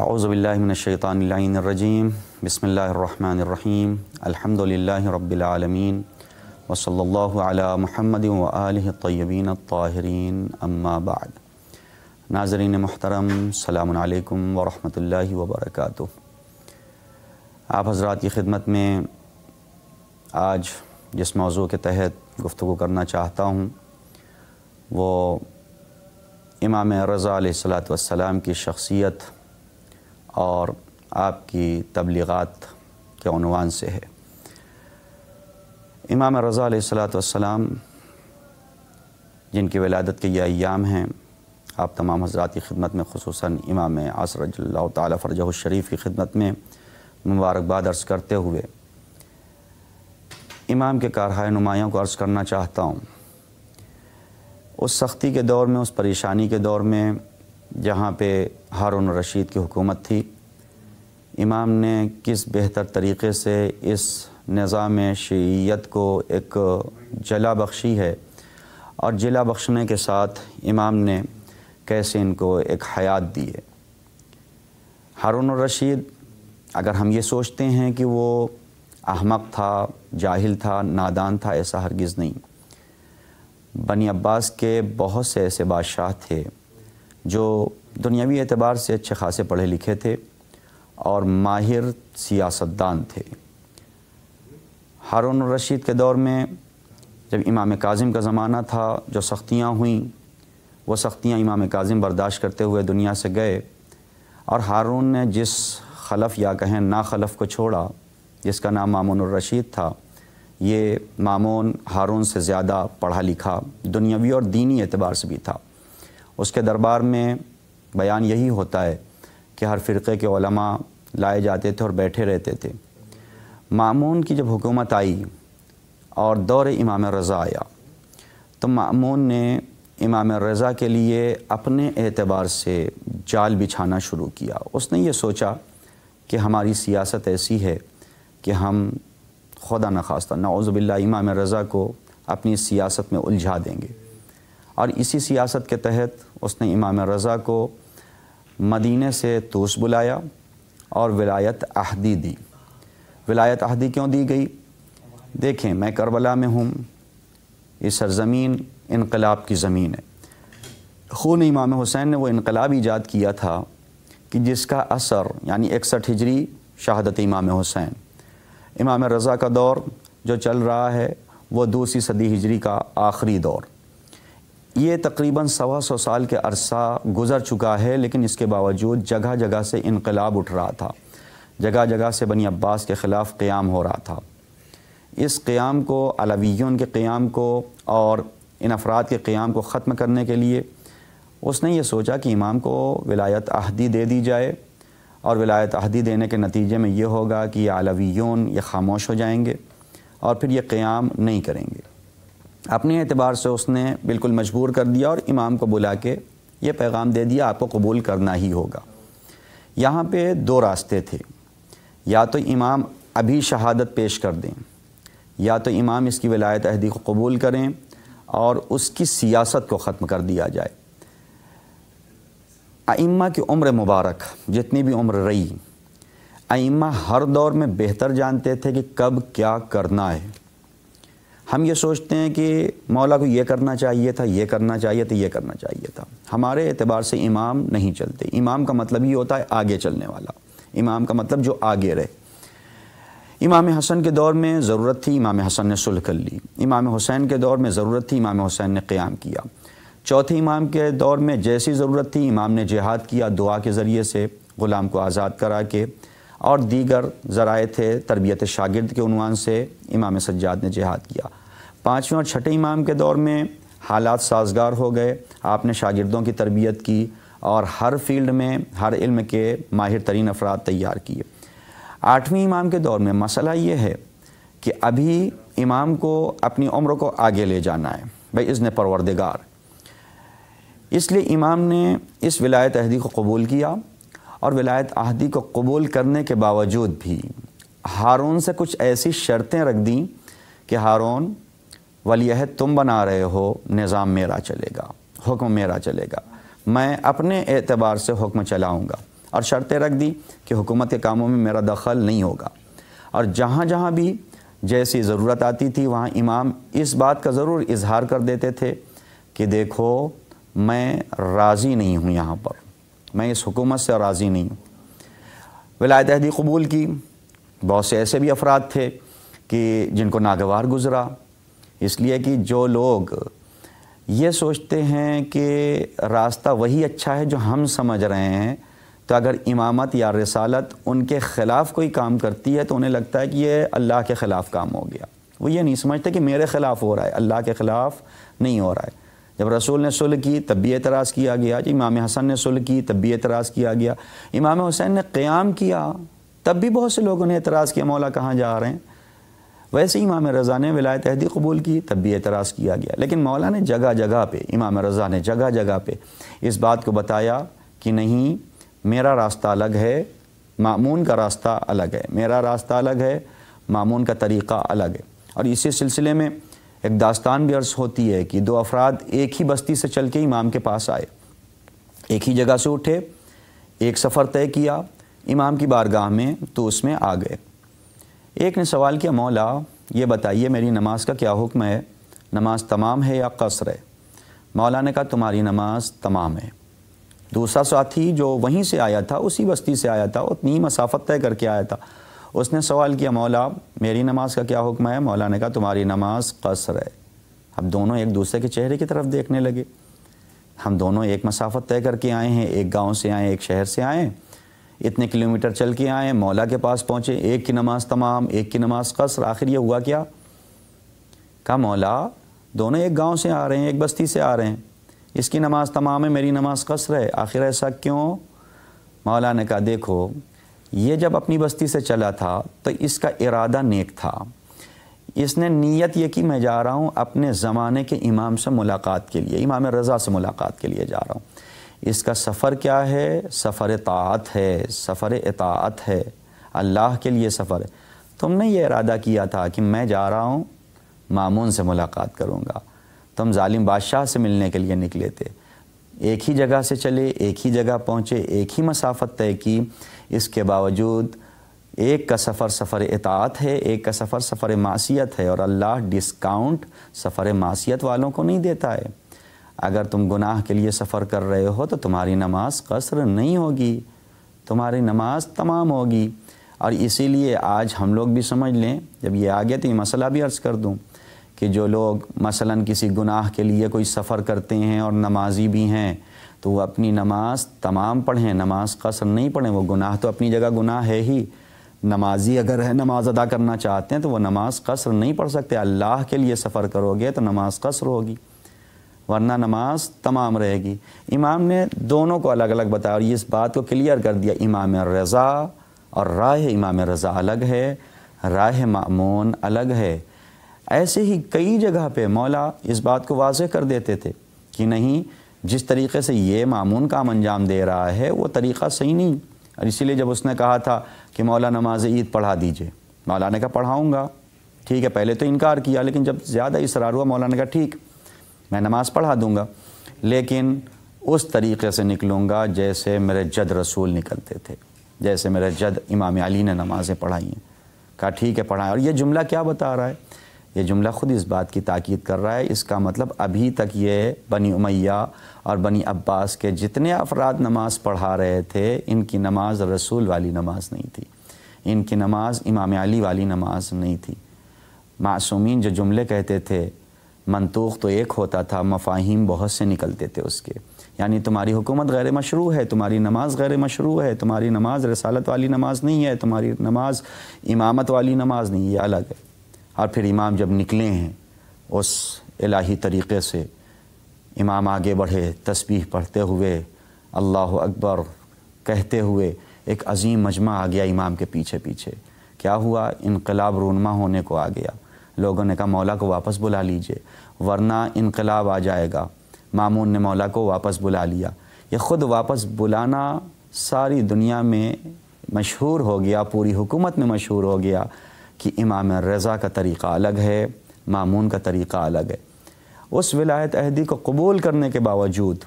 اعوذ باللہ من الشیطان اللعین الرجیم بسم اللہ الرحمن الرحیم الحمدللہ رب العالمین وصلی اللہ علی محمد وآلہ الطیبین الطاہرین اما بعد۔ ناظرین محترم، السلام علیکم ورحمۃ اللہ وبرکاتہ۔ آپ حضرات کی خدمت میں آج جس موضوع کے تحت گفتگو کرنا چاہتا ہوں وہ امام رضا علیہ السلام کی شخصیت اور آپ کی تبلیغات کے عنوان سے ہے۔ امام رضا علیہ السلام جن کی ولادت کے یہ ایام ہیں، آپ تمام حضرات کی خدمت میں خصوصاً امام عصر رضی اللہ تعالیٰ فرجہ الشریف کی خدمت میں مبارکباد عرض کرتے ہوئے امام کے کارہائے نمایاں کو عرض کرنا چاہتا ہوں۔ اس سختی کے دور میں، اس پریشانی کے دور میں جہاں پہ ہارون الرشید کی حکومت تھی، امام نے کس بہتر طریقے سے اس نظام شیعیت کو ایک جلا بخشی ہے، اور جلا بخشنے کے ساتھ امام نے کیسے ان کو ایک حیات دی ہے۔ ہارون الرشید، اگر ہم یہ سوچتے ہیں کہ وہ احمق تھا، جاہل تھا، نادان تھا، ایسا ہرگز نہیں۔ بنی عباس کے بہت سے ایسے بادشاہ تھے جو دنیاوی اعتبار سے اچھے خاصے پڑھے لکھے تھے اور ماہر سیاستدان تھے۔ ہارون الرشید کے دور میں جب امام کاظم کا زمانہ تھا، جو سختیاں ہوئیں وہ سختیاں امام کاظم برداشت کرتے ہوئے دنیا سے گئے، اور ہارون نے جس خلف یا کہیں ناخلف کو چھوڑا جس کا نام مامون الرشید تھا، یہ مامون ہارون سے زیادہ پڑھا لکھا دنیاوی اور دینی اعتبار سے بھی تھا۔ اس کے دربار میں بیان یہی ہوتا ہے کہ ہر فرقے کے علماء لائے جاتے تھے اور بیٹھے رہتے تھے۔ مامون کی جب حکومت آئی اور دور امام رضا آیا تو مامون نے امام رضا کے لیے اپنے اعتبار سے جال بچھانا شروع کیا۔ اس نے یہ سوچا کہ ہماری سیاست ایسی ہے کہ ہم خدا نخواستہ نعوذ باللہ امام رضا کو اپنی سیاست میں الجھا دیں گے، اور اسی سیاست کے تحت اس نے امام رضا کو مدینے سے طوس بلایا اور ولایت عہدی دی۔ ولایت عہدی کیوں دی گئی؟ دیکھیں، میں کربلا میں ہوں، یہ سرزمین انقلاب کی زمین ہے۔ خون امام حسین نے وہ انقلاب ایجاد کیا تھا کہ جس کا اثر یعنی 61 ہجری شہادت امام حسین، امام رضا کا دور جو چل رہا ہے وہ 2 صدی ہجری کا آخری دور، یہ تقریباً 125 سال کے عرصہ گزر چکا ہے، لیکن اس کے باوجود جگہ جگہ سے انقلاب اٹھ رہا تھا، جگہ جگہ سے بنی عباس کے خلاف قیام ہو رہا تھا۔ اس قیام کو، علویون کے قیام کو اور ان افراد کے قیام کو ختم کرنے کے لیے اس نے یہ سوچا کہ امام کو ولایت عہدی دے دی جائے، اور ولایت عہدی دینے کے نتیجے میں یہ ہوگا کہ یہ علویون یہ خاموش ہو جائیں گے اور پھر یہ قیام نہیں کریں گے۔ اپنے اعتبار سے اس نے بالکل مجبور کر دیا اور امام کو بلا کے یہ پیغام دے دیا، آپ کو قبول کرنا ہی ہوگا۔ یہاں پہ 2 راستے تھے، یا تو امام ابھی شہادت پیش کر دیں، یا تو امام اس کی ولایت عہدی کو قبول کریں اور اس کی سیاست کو ختم کر دیا جائے۔ ائمہ کی عمر مبارک جتنی بھی عمر رہی، ائمہ ہر دور میں بہتر جانتے تھے کہ کب کیا کرنا ہے۔ ہم یہ سوچتے ہیں کہ مولا کو یہ کرنا چاہیے تھا، یہ کرنا چاہیے تھا، یہ کرنا چاہیے تھا۔ ہمارے اعتبار سے امام نہیں چلتے۔ امام کا مطلب ہی ہوتا ہے آگے چلنے والا، امام کا مطلب جو آگے رہے۔ امام حسن کے دور میں ضرورت تھی، امام حسن نے صلح کر لی۔ امام حسین کے دور میں ضرورت تھی، امام حسین نے قیام کیا۔ چوتھے امام کے دور میں جیسی ضرورت تھی، امام نے جہاد کیا، دعا کے ذریعے سے غلام کو آزاد کرا کے، اور دیگر ذرائع تھے تربیت شاگرد کے عنوان سے امام سجاد نے جہاد کیا۔ 5ویں اور 6ٹھے امام کے دور میں حالات سازگار ہو گئے، آپ نے شاگردوں کی تربیت کی اور ہر فیلڈ میں ہر علم کے ماہر ترین افراد تیار کیے۔ 8ویں امام کے دور میں مسئلہ یہ ہے کہ ابھی امام کو اپنی عمر کو آگے لے جانا ہے باذن پروردگار، اس لیے امام نے اس ولایت عہدی کو قبول کیا، اور ولایت عہدی کو قبول کرنے کے باوجود بھی ہارون سے کچھ ایسی شرطیں رکھ دیں کہ ہارون، ولی عہد تم بنا رہے ہو، نظام میرا چلے گا، حکم میرا چلے گا، میں اپنے اعتبار سے حکم چلاؤں گا، اور شرطیں رکھ دی کہ حکومت کے کاموں میں میرا دخل نہیں ہوگا، اور جہاں جہاں بھی جیسی ضرورت آتی تھی وہاں امام اس بات کا ضرور اظہار کر دیتے تھے کہ دیکھو میں راضی نہیں ہوں، یہاں پر میں اس حکومت سے راضی نہیں ہوں۔ ولایت عہدی قبول کی۔ بہت سے ایسے بھی افراد تھے کہ جن کو ناگوار گزرا، اس لیے کہ جو لوگ یہ سوچتے ہیں کہ راستہ وہی اچھا ہے جو ہم سمجھ رہے ہیں، تو اگر امامت یا رسالت ان کے خلاف کوئی کام کرتی ہے تو انہیں لگتا ہے کہ یہ اللہ کے خلاف کام ہو گیا۔ وہ یہ نہیں سمجھتے کہ میرے خلاف ہو رہا ہے، اللہ کے خلاف نہیں ہو رہا ہے۔ جب رسول نے صلح کی تب بھی اعتراض کیا گیا، جب امام حسن نے صلح کی تب بھی اعتراض کیا گیا، امام حسین نے قیام کیا تب بھی بہت سے لوگوں نے اعتراض کیا، مولا کہاں جا رہے ہیں۔ ویسے ہی امام رضا نے ولایت عہدی قبول کی تب بھی اعتراض کیا گیا، لیکن مولا نے جگہ جگہ پہ، امام رضا نے جگہ جگہ پہ اس بات کو بتایا کہ نہیں، میرا راستہ الگ ہے، مامون کا راستہ الگ ہے، میرا راستہ الگ ہے، مامون کا طریقہ الگ ہے۔ اور اسی سلسلے میں ایک داستان بھی عرض ہوتی ہے کہ دو افراد ایک ہی بستی سے چل کے امام کے پاس آئے، ایک ہی جگہ سے اٹھے، ایک سفر طے کیا، امام کی بارگاہ میں تو اس میں آ گئے۔ ایک نے سوال کیا، مولا یہ بتائیے میری نماز کا کیا حکم ہے، نماز تمام ہے یا قصر ہے؟ مولا نے کہا تمہاری نماز تمام ہے۔ دوسرا ساتھی جو وہیں سے آیا تھا، اسی بستی سے آیا تھا، اتنی ہی مسافت طے کر کے آیا تھا، اس نے سوال کیا، مولا میری نماز کا کیا حکم ہے؟ مولا نے کہا تمہاری نماز قصر ہے۔ اب دونوں ایک دوسرے کے چہرے کی طرف دیکھنے لگے۔ ہم دونوں ایک مسافت طے کر کے آئے ہیں، ایک گاؤں سے آئے، ایک شہر سے آئے، اتنے کلومیٹر چل کے آئے، مولا کے پاس پہنچے، ایک کی نماز تمام، ایک کی نماز قصر، آخر یہ ہوا کیا؟ کہا مولا دونوں ایک گاؤں سے آ رہے ہیں، ایک بستی سے آ رہے ہیں، اس کی نماز تمام ہے، میری نماز قصر ہے، آخر ایسا کیوں؟ مولا نے کہا دیکھو یہ جب اپنی بستی سے چلا تھا تو اس کا ارادہ نیک تھا، اس نے نیت یہ کہ میں جا رہا ہوں اپنے زمانے کے امام سے ملاقات کے لیے، امام رضا سے ملاقات کے لیے جا رہا ہوں۔ اس کا سفر کیا ہے؟ سفر طاعت ہے، سفر اطاعت ہے، اللہ کے لیے سفر ہے۔ تم نے یہ ارادہ کیا تھا کہ میں جا رہا ہوں مامون سے ملاقات کروں گا، تم ظالم بادشاہ سے ملنے کے لیے نکلے تھے، ایک ہی جگہ سے چلے، ایک ہی جگہ پہنچے، ایک ہی مسافت طے کی، اس کے باوجود ایک کا سفر سفر اطاعت ہے، ایک کا سفر سفر معصیت ہے، اور اللہ ڈسکاؤنٹ سفر معصیت والوں کو نہیں دیتا ہے۔ اگر تم گناہ کے لیے سفر کر رہے ہو تو تمہاری نماز قصر نہیں ہوگی، تمہاری نماز تمام ہوگی۔ اور اسی لیے آج ہم لوگ بھی سمجھ لیں، جب یہ آگے تو یہ مسئلہ بھی عرض کر دوں کہ جو لوگ مثلاً کسی گناہ کے لیے کوئی سفر کرتے ہیں اور نمازی بھی ہیں تو وہ اپنی نماز تمام پڑھیں، نماز قصر نہیں پڑھیں۔ وہ گناہ تو اپنی جگہ گناہ ہے ہی، نمازی اگر ہے نماز ادا کرنا چاہتے ہیں تو وہ نماز قصر نہیں پڑھ سکتے۔ اللہ کے لیے سفر کرو گے تو نماز قصر ہوگی، ورنہ نماز تمام رہے گی۔ امام نے دونوں کو الگ الگ بتایا اور یہ اس بات کو کلیئر کر دیا، امام رضا اور راہ امام رضا الگ ہے، راہ مامون الگ ہے۔ ایسے ہی کئی جگہ پہ مولا اس بات کو واضح کر دیتے تھے کہ نہیں، جس طریقے سے یہ مامون کام انجام دے رہا ہے وہ طریقہ صحیح نہیں۔ اور اسی لیے جب اس نے کہا تھا کہ مولا نماز عید پڑھا دیجئے، مولا نے کہا پڑھاؤں گا، ٹھیک ہے، پہلے تو انکار کیا، لیکن جب زیادہ اصرار ہوا مولا نے کہا ٹھیک میں نماز پڑھا دوں گا، لیکن اس طریقے سے نکلوں گا جیسے میرے جد رسول نکلتے تھے، جیسے میرے جد امام علی نے نمازیں پڑھائی ہیں۔ کہا ٹھیک ہے پڑھائیں۔ اور یہ جملہ کیا بتا رہا ہے؟ یہ جملہ خود اس بات کی تاکید کر رہا ہے، اس کا مطلب ابھی تک یہ بنی امیہ اور بنی عباس کے جتنے افراد نماز پڑھا رہے تھے ان کی نماز رسول والی نماز نہیں تھی، ان کی نماز امام علی والی نماز نہیں تھی۔ معصومین جو جملے کہتے تھے منطوق تو ایک ہوتا تھا، مفاہیم بہت سے نکلتے تھے اس کے، یعنی تمہاری حکومت غیر مشروع ہے، تمہاری نماز غیر مشروع ہے، تمہاری نماز رسالت والی نماز نہیں ہے، تمہاری نماز امامت والی نماز نہیں، یہ الگ ہے۔ اور پھر امام جب نکلے ہیں اس الہی طریقے سے، امام آگے بڑھے تسبیح پڑھتے ہوئے، اللہ اکبر کہتے ہوئے، ایک عظیم مجمع آ گیا امام کے پیچھے پیچھے۔ کیا ہوا؟ انقلاب رونما ہونے کو آ گیا۔ لوگوں نے کہا مولا کو واپس بلا لیجئے ورنہ انقلاب آ جائے گا۔ مامون نے مولا کو واپس بلا لیا۔ یہ خود واپس بلانا ساری دنیا میں مشہور ہو گیا، پوری حکومت میں مشہور ہو گیا کہ امام رضا کا طریقہ الگ ہے، مامون کا طریقہ الگ ہے۔ اس ولایت عہدی کو قبول کرنے کے باوجود،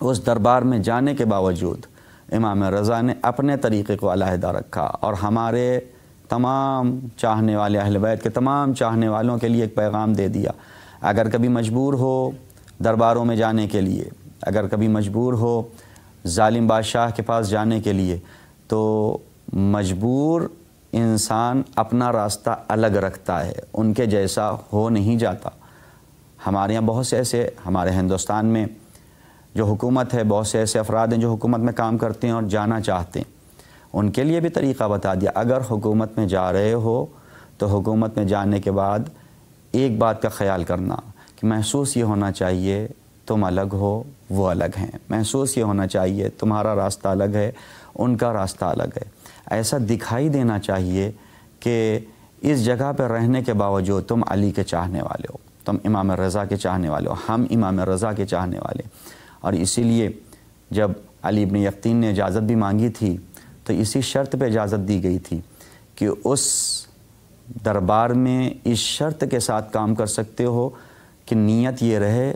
اس دربار میں جانے کے باوجود، امام رضا نے اپنے طریقے کو علیحدہ رکھا اور ہمارے تمام چاہنے والے اہل بیت کے تمام چاہنے والوں کے لیے ایک پیغام دے دیا۔ اگر کبھی مجبور ہو درباروں میں جانے کے لیے، اگر کبھی مجبور ہو ظالم بادشاہ کے پاس جانے کے لیے، تو مجبور انسان اپنا راستہ الگ رکھتا ہے، ان کے جیسا ہو نہیں جاتا۔ ہمارے یہاں بہت سے ایسے، ہمارے ہندوستان میں جو حکومت ہے، بہت سے ایسے افراد ہیں جو حکومت میں کام کرتے ہیں اور جانا چاہتے ہیں، ان کے لیے بھی طریقہ بتا دیا۔ اگر حکومت میں جا رہے ہو تو حکومت میں جانے کے بعد ایک بات کا خیال کرنا کہ محسوس یہ ہونا چاہیے تم الگ ہو، وہ الگ ہیں، محسوس یہ ہونا چاہیے تمہارا راستہ الگ ہے، ان کا راستہ الگ ہے۔ ایسا دکھائی دینا چاہیے کہ اس جگہ پہ رہنے کے باوجود تم علی کے چاہنے والے ہو، تم امام رضا کے چاہنے والے ہو، ہم امام رضا کے چاہنے والے۔ اور اسی لیے جب علی ابن یقطین نے اجازت بھی مانگی تھی تو اسی شرط پہ اجازت دی گئی تھی کہ اس دربار میں اس شرط کے ساتھ کام کر سکتے ہو کہ نیت یہ رہے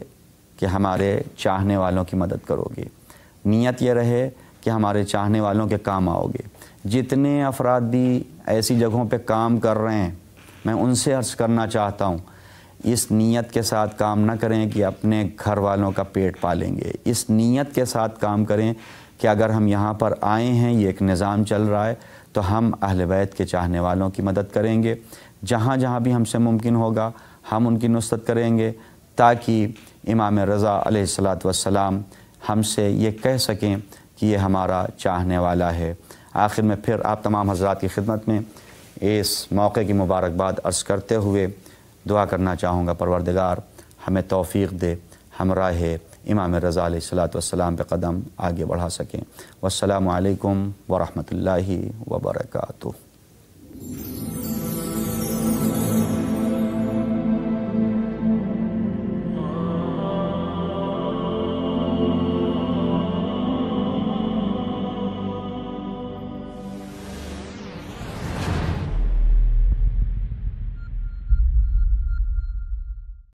کہ ہمارے چاہنے والوں کی مدد کرو گے، نیت یہ رہے کہ ہمارے چاہنے والوں کے کام آؤ گے۔ جتنے افراد بھی ایسی جگہوں پہ کام کر رہے ہیں، میں ان سے عرض کرنا چاہتا ہوں، اس نیت کے ساتھ کام نہ کریں کہ اپنے گھر والوں کا پیٹ پالیں گے، اس نیت کے ساتھ کام کریں کہ اگر ہم یہاں پر آئے ہیں، یہ ایک نظام چل رہا ہے، تو ہم اہل بیت کے چاہنے والوں کی مدد کریں گے، جہاں جہاں بھی ہم سے ممکن ہوگا ہم ان کی نصرت کریں گے، تاکہ امام رضا علیہ الصلاۃ والسلام ہم سے یہ کہہ سکیں کہ یہ ہمارا چاہنے والا ہے۔ آخر میں پھر آپ تمام حضرات کی خدمت میں اس موقع کی مبارکباد عرض کرتے ہوئے دعا کرنا چاہوں گا، پروردگار ہمیں توفیق دے، ہمراہ امام رضا علیہ الصلاۃ والسلام پہ قدم آگے بڑھا سکیں۔ والسلام علیکم ورحمۃ اللہ وبرکاتہ۔